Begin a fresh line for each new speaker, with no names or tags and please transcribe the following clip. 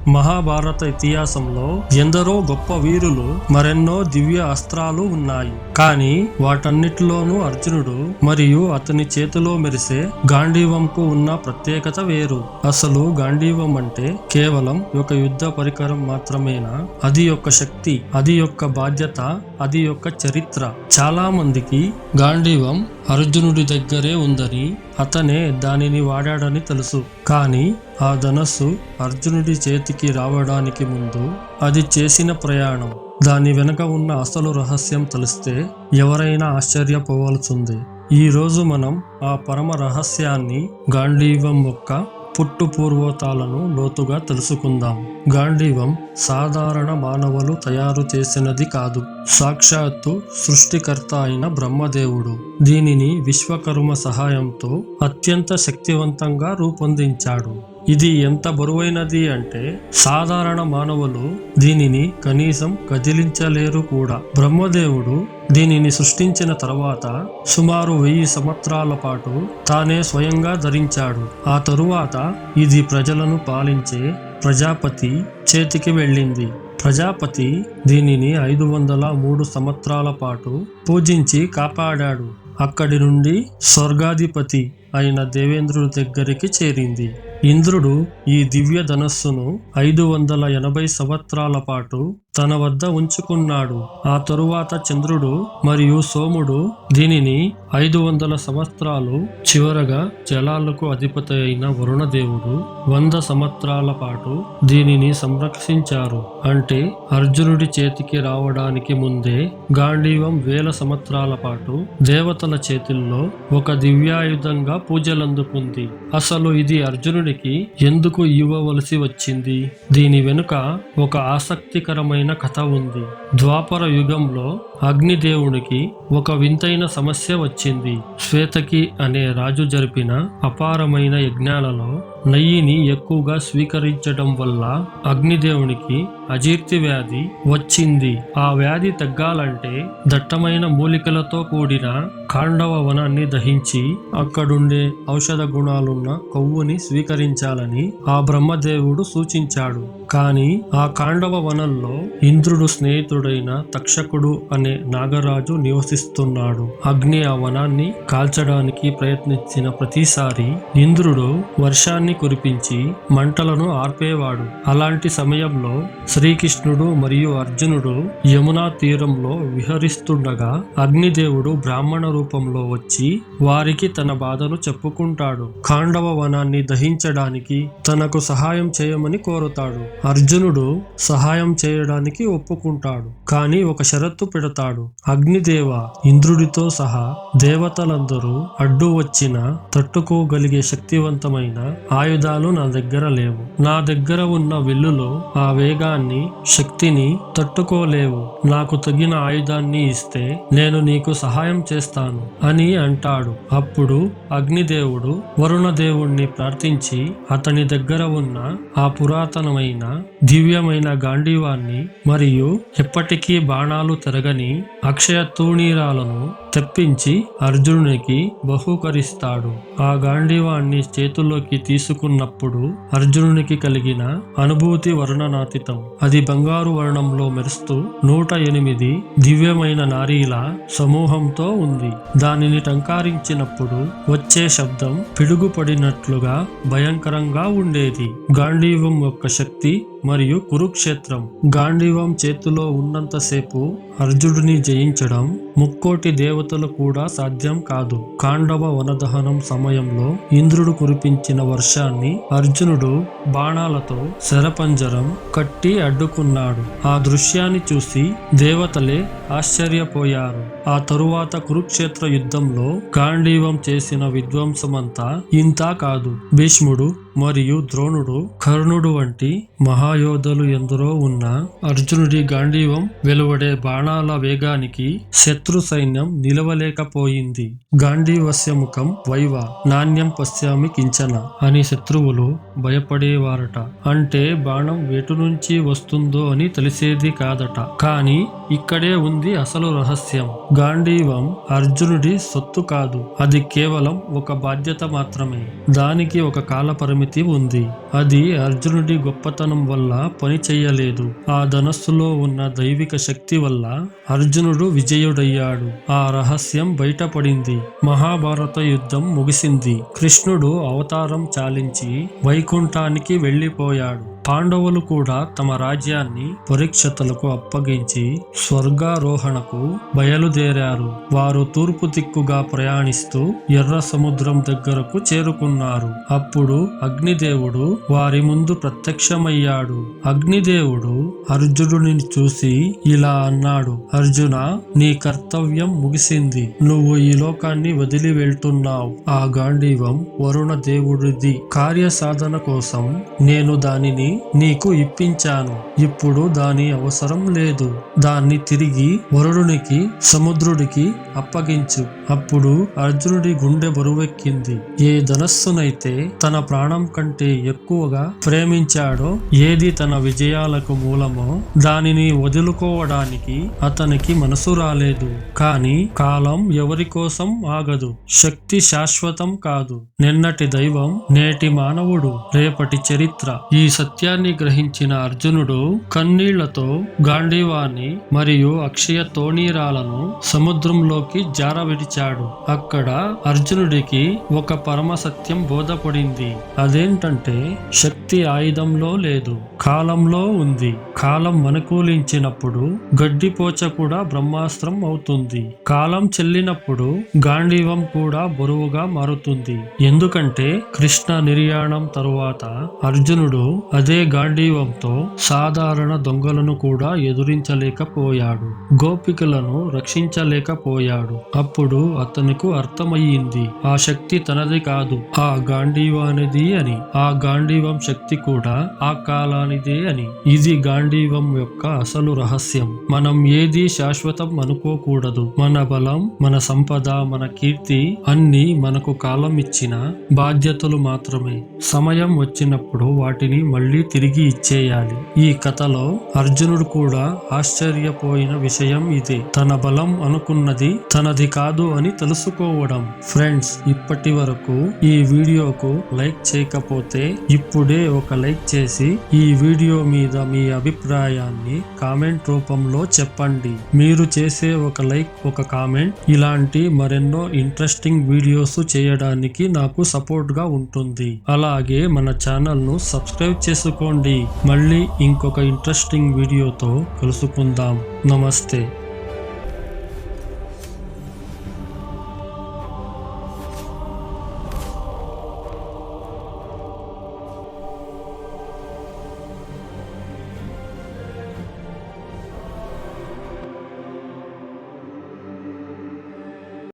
మహాభారత ఇతిహాసంలో ఎందరో గొప్ప వీరులు మరెన్నో దివ్య అస్త్రాలు ఉన్నాయి. కానీ వాటన్నిటిలోనూ అర్జునుడు మరియు అతని చేతిలో మెరిసే గాంధీవంకు ఉన్న ప్రత్యేకత వేరు. అసలు గాంధీవం అంటే కేవలం ఒక యుద్ధ పరికరం మాత్రమేనా? అది యొక్క శక్తి, అది యొక్క బాధ్యత, అది యొక్క చరిత్ర. చాలా మందికి గాంధీవం అర్జునుడి దగ్గరే ఉందని, అతనే దానిని వాడాడని తెలుసు. కానీ ఆ ధనస్సు అర్జునుడి చేతికి రావడానికి ముందు అది చేసిన ప్రయాణం, దాని వెనుక ఉన్న అసలు రహస్యం తెలిస్తే ఎవరైనా ఆశ్చర్యపోవాల్సిందే. ఈ రోజు మనం ఆ పరమ రహస్యాన్ని, గాంధీవం యొక్క పుట్టు పూర్వోతాలను లోతుగా తెలుసుకుందాం. గాంధీవం సాధారణ మానవులు తయారు చేసినది కాదు. సాక్షాత్తు సృష్టికర్త అయిన బ్రహ్మదేవుడు దీనిని విశ్వకర్మ సహాయంతో అత్యంత శక్తివంతంగా రూపొందించాడు. ఇది ఎంత బరువైనది అంటే సాధారణ మానవులు దీనిని కనీసం కదిలించలేరు కూడా. బ్రహ్మదేవుడు దీనిని సృష్టించిన తర్వాత సుమారు 1000 సంవత్సరాల పాటు తానే స్వయంగా ధరించాడు. ఆ తరువాత ఇది ప్రజలను పాలించే ప్రజాపతి చేతికి వెళ్ళింది. ప్రజాపతి దీనిని 503 సంవత్సరాల పాటు పూజించి కాపాడాడు. అక్కడి నుండి స్వర్గాధిపతి అయిన దేవేంద్రుడి దగ్గరికి చేరింది. ఇంద్రుడు ఈ దివ్య ధనస్సును 580 సంవత్సరాల పాటు తన వద్ద ఉంచుకున్నాడు. ఆ తరువాత చంద్రుడు మరియు సోముడు దీనిని 500 సంవత్సరాలు, చివరగా జలాలకు అధిపతి అయిన వరుణదేవుడు 100 సంవత్సరాల పాటు దీనిని సంరక్షించారు. అంటే అర్జునుడి చేతికి రావడానికి ముందే గాంధీవం 1000 సంవత్సరాల పాటు దేవతల చేతుల్లో ఒక దివ్యాయుధంగా పూజలందుకుంది. అసలు ఇది అర్జునుడికి ఎందుకు ఇవ్వవలసి వచ్చింది? దీని వెనుక ఒక ఆసక్తికరమైన కథ ఉంది. ద్వాపర యుగంలో అగ్నిదేవునికి ఒక వింతైన సమస్య వచ్చింది. శ్వేతకి అనే రాజు జరిపిన అపారమైన యజ్ఞాలలో నెయ్యిని ఎక్కువగా స్వీకరించడం వల్ల అగ్నిదేవునికి అజీర్తి వ్యాధి వచ్చింది. ఆ వ్యాధి తగ్గాలంటే దట్టమైన మూలికలతో కూడిన ఖాండవ వనాన్ని దహించి అక్కడుండే ఔషధ గుణాలున్న కొవ్వుని స్వీకరించాలని ఆ బ్రహ్మదేవుడు సూచించాడు. కానీ ఆ ఖాండవ వనంలో ఇంద్రుడు స్నేహితుడైన తక్షకుడు అనే నాగరాజు నివసిస్తున్నాడు. అగ్ని ఆ వనాన్ని కాల్చడానికి ప్రయత్నించిన ప్రతిసారి ఇంద్రుడు వర్షాన్ని కురిపించి మంటలను ఆర్పేవాడు. అలాంటి సమయంలో శ్రీకృష్ణుడు మరియు అర్జునుడు యమునా తీరంలో విహరిస్తుండగా అగ్నిదేవుడు బ్రాహ్మణ రూపంలో వచ్చి వారికి తన బాధను చెప్పుకుంటాడు. ఖాండవ వనాన్ని దహించడానికి తనకు సహాయం చేయమని కోరుతాడు. అర్జునుడు సహాయం చేయడానికి ఒప్పుకుంటాడు. కానీ ఒక షరతు పెడతాడు. అగ్నిదేవ, ఇంద్రుడితో సహా దేవతలందరూ అడ్డు వచ్చినా తట్టుకోగలిగే శక్తివంతమైన ఆయుధాలు నా దగ్గర లేవు. నా దగ్గర ఉన్న విల్లులో ఆ వేగాన్ని, శక్తిని తట్టుకోలేవు. నాకు తగిన ఆయుధాన్ని ఇస్తే నేను నీకు సహాయం చేస్తాను అని అంటాడు. అప్పుడు అగ్నిదేవుడు వరుణదేవుణ్ణి ప్రార్థించి అతని దగ్గర ఉన్న ఆ పురాతనమైన దివ్యమైన గాంధీవాన్ని మరియు ఎప్పటికీ బాణాలు తిరగని అక్షయ తూణీరాలను తెప్పించి అర్జునునికి బహూకరిస్తాడు. ఆ గాంధీవాన్ని చేతుల్లోకి తీసుకున్నప్పుడు అర్జునునికి కలిగిన అనుభూతి వర్ణనాతీతం. అది బంగారు వర్ణంలో మెరుస్తూ 108 దివ్యమైన నారీల సమూహంతో ఉంది. దానిని టంకారించినప్పుడు వచ్చే శబ్దం పిడుగుపడినట్లుగా భయంకరంగా ఉండేది. గాంధీవం యొక్క శక్తి మరియు కురుక్షేత్రం. గాంధీవం చేతిలో ఉన్నంతసేపు అర్జునుడిని జయించడం ముక్కోటి దేవతలు కూడా సాధ్యం కాదు. ఖాండవ వనదహనం సమయంలో ఇంద్రుడు కురిపించిన వర్షాన్ని అర్జునుడు బాణాలతో శరపంజరం కట్టి అడ్డుకున్నాడు. ఆ దృశ్యాన్ని చూసి దేవతలే ఆశ్చర్యపోయారు. ఆ తరువాత కురుక్షేత్ర యుద్ధంలో గాంధీవం చేసిన విధ్వంసమంతా ఇంతా కాదు. భీష్ముడు మరియు ద్రోణుడు, కర్ణుడు వంటి మహాయోధులు ఎందరో ఉన్న అర్జునుడి గాంధీవం వెలువడే బాణాల వేగానికి శత్రు సైన్యం నిలవలేకపోయింది. గాంధీవస్య ముఖం వైవ నాణ్యం పశ్యామి కించన అని శత్రువులు భయపడేవారట. అంటే బాణం ఎటు నుంచి వస్తుందో అని తెలిసేది కాదట. కానీ ఇక్కడే ఉంది అసలు రహస్యం. గాంధీవం అర్జునుడి సొత్తు కాదు. అది కేవలం ఒక బాధ్యత మాత్రమే. దానికి ఒక కాల పరిమితి ఉంది. అది అర్జునుడి గొప్పతనం వల్ల పని చెయ్యలేదు. ఆ ధనస్సులో ఉన్న దైవిక శక్తి వల్ల అర్జునుడు విజయుడయ్యాడు. ఆ రహస్యం బయటపడింది. మహాభారత యుద్ధం ముగిసింది. కృష్ణుడు అవతారం చాలించి వైకుంఠానికి వెళ్లిపోయాడు. పాండవులు కూడా తమ రాజ్యాన్ని పరీక్షితులకు అప్పగించి స్వర్గారోహణకు బయలుదేరారు. వారు తూర్పు దిక్కుగా ప్రయాణిస్తూ ఎర్ర సముద్రం దగ్గరకు చేరుకున్నారు. అప్పుడు అగ్నిదేవుడు వారి ముందు ప్రత్యక్షమయ్యాడు. అగ్నిదేవుడు అర్జునుడిని చూసి ఇలా అన్నాడు, అర్జున, నీ కర్తవ్యం ముగిసింది. నువ్వు ఈ లోకాన్ని వదిలి వెళ్తున్నావు. ఆ గాంధీవం వరుణ దేవుడిది. కార్యసాధన కోసం నేను దానిని నీకు ఇప్పించాను. ఇప్పుడు దాని అవసరం లేదు. దాన్ని తిరిగి వరుణునికి, సముద్రుడికి అప్పగించు. అప్పుడు అర్జునుడి గుండె బరువెక్కింది. ఏ ధనస్సునైతే తన ప్రాణం కంటే ఎక్కువగా ప్రేమించాడో, ఏది తన విజయాలకు మూలమో దానిని వదులుకోవడానికి అతనికి మనసు రాలేదు. కాని కాలం ఎవరి కోసం ఆగదు. శక్తి శాశ్వతం కాదు. నిన్నటి దైవం నేటి మానవుడు, రేపటి చరిత్ర. ఈ సత్యాన్ని గ్రహించిన అర్జునుడు కన్నీళ్లతో గాంధీవాన్ని మరియు అక్షయ తోణీరాలను సముద్రంలోకి జారవిడిచాడు. అక్కడ అర్జునుడికి ఒక పరమ సత్యం బోధపడింది. అదేంటంటే శక్తి ఆయుధంలో లేదు, కాలంలో ఉంది. కాలం అనుకూలించినప్పుడు గడ్డిపోచ కూడా బ్రహ్మాస్త్రం అవుతుంది. కాలం చెల్లినప్పుడు గాంధీవం కూడా బరువుగా మారుతుంది. ఎందుకంటే కృష్ణ నిర్యాణం తరువాత అర్జునుడు అదే గాంధీవంతో సాధారణ దొంగలను కూడా ఎదురించలేకపోయాడు. గోపికలను రక్షించలేకపోయాడు. అప్పుడు అతనికి అర్థమయ్యింది, ఆ శక్తి తనది కాదు, ఆ గాంధీవానిది అని. ఆ గాంధీవం శక్తి కూడా ఆ కాలానిదే అని. ఇది గాంధీవం యొక్క అసలు రహస్యం. మనం ఏది శాశ్వతం అనుకోకూడదు. మన బలం, మన సంపద, మన కీర్తి అన్ని మనకు కాలం ఇచ్చిన బాధ్యతలు మాత్రమే. సమయం వచ్చినప్పుడు వాటిని మళ్ళీ తిరిగి ఇచ్చేయాలి. ఈ కథలో అర్జునుడు కూడా ఆశ్చర్యపోయిన విషయం ఇదే. తన బలం అనుకున్నది తనది కాదు అని తెలుసుకోవడం. ఫ్రెండ్స్, ఇప్పటి వరకు ఈ వీడియోకు లైక్ చేయకపోతే ఇప్పుడే ఒక లైక్ చేసి ఈ వీడియో మీద మీ అభిప్రాయాన్ని కామెంట్ రూపంలో చెప్పండి. మీరు చేసే ఒక లైక్, ఒక కామెంట్ ఇలాంటి మరెన్నో ఇంట్రెస్టింగ్ వీడియోస్ చేయడానికి నాకు సపోర్ట్ గా ఉంటుంది. అలాగే మన ఛానల్ ను సబ్స్క్రైబ్ చేసుకోండి. మళ్ళీ ఇంకొక ఇంట్రెస్టింగ్ వీడియోతో కలుసుకుందాం. నమస్తే.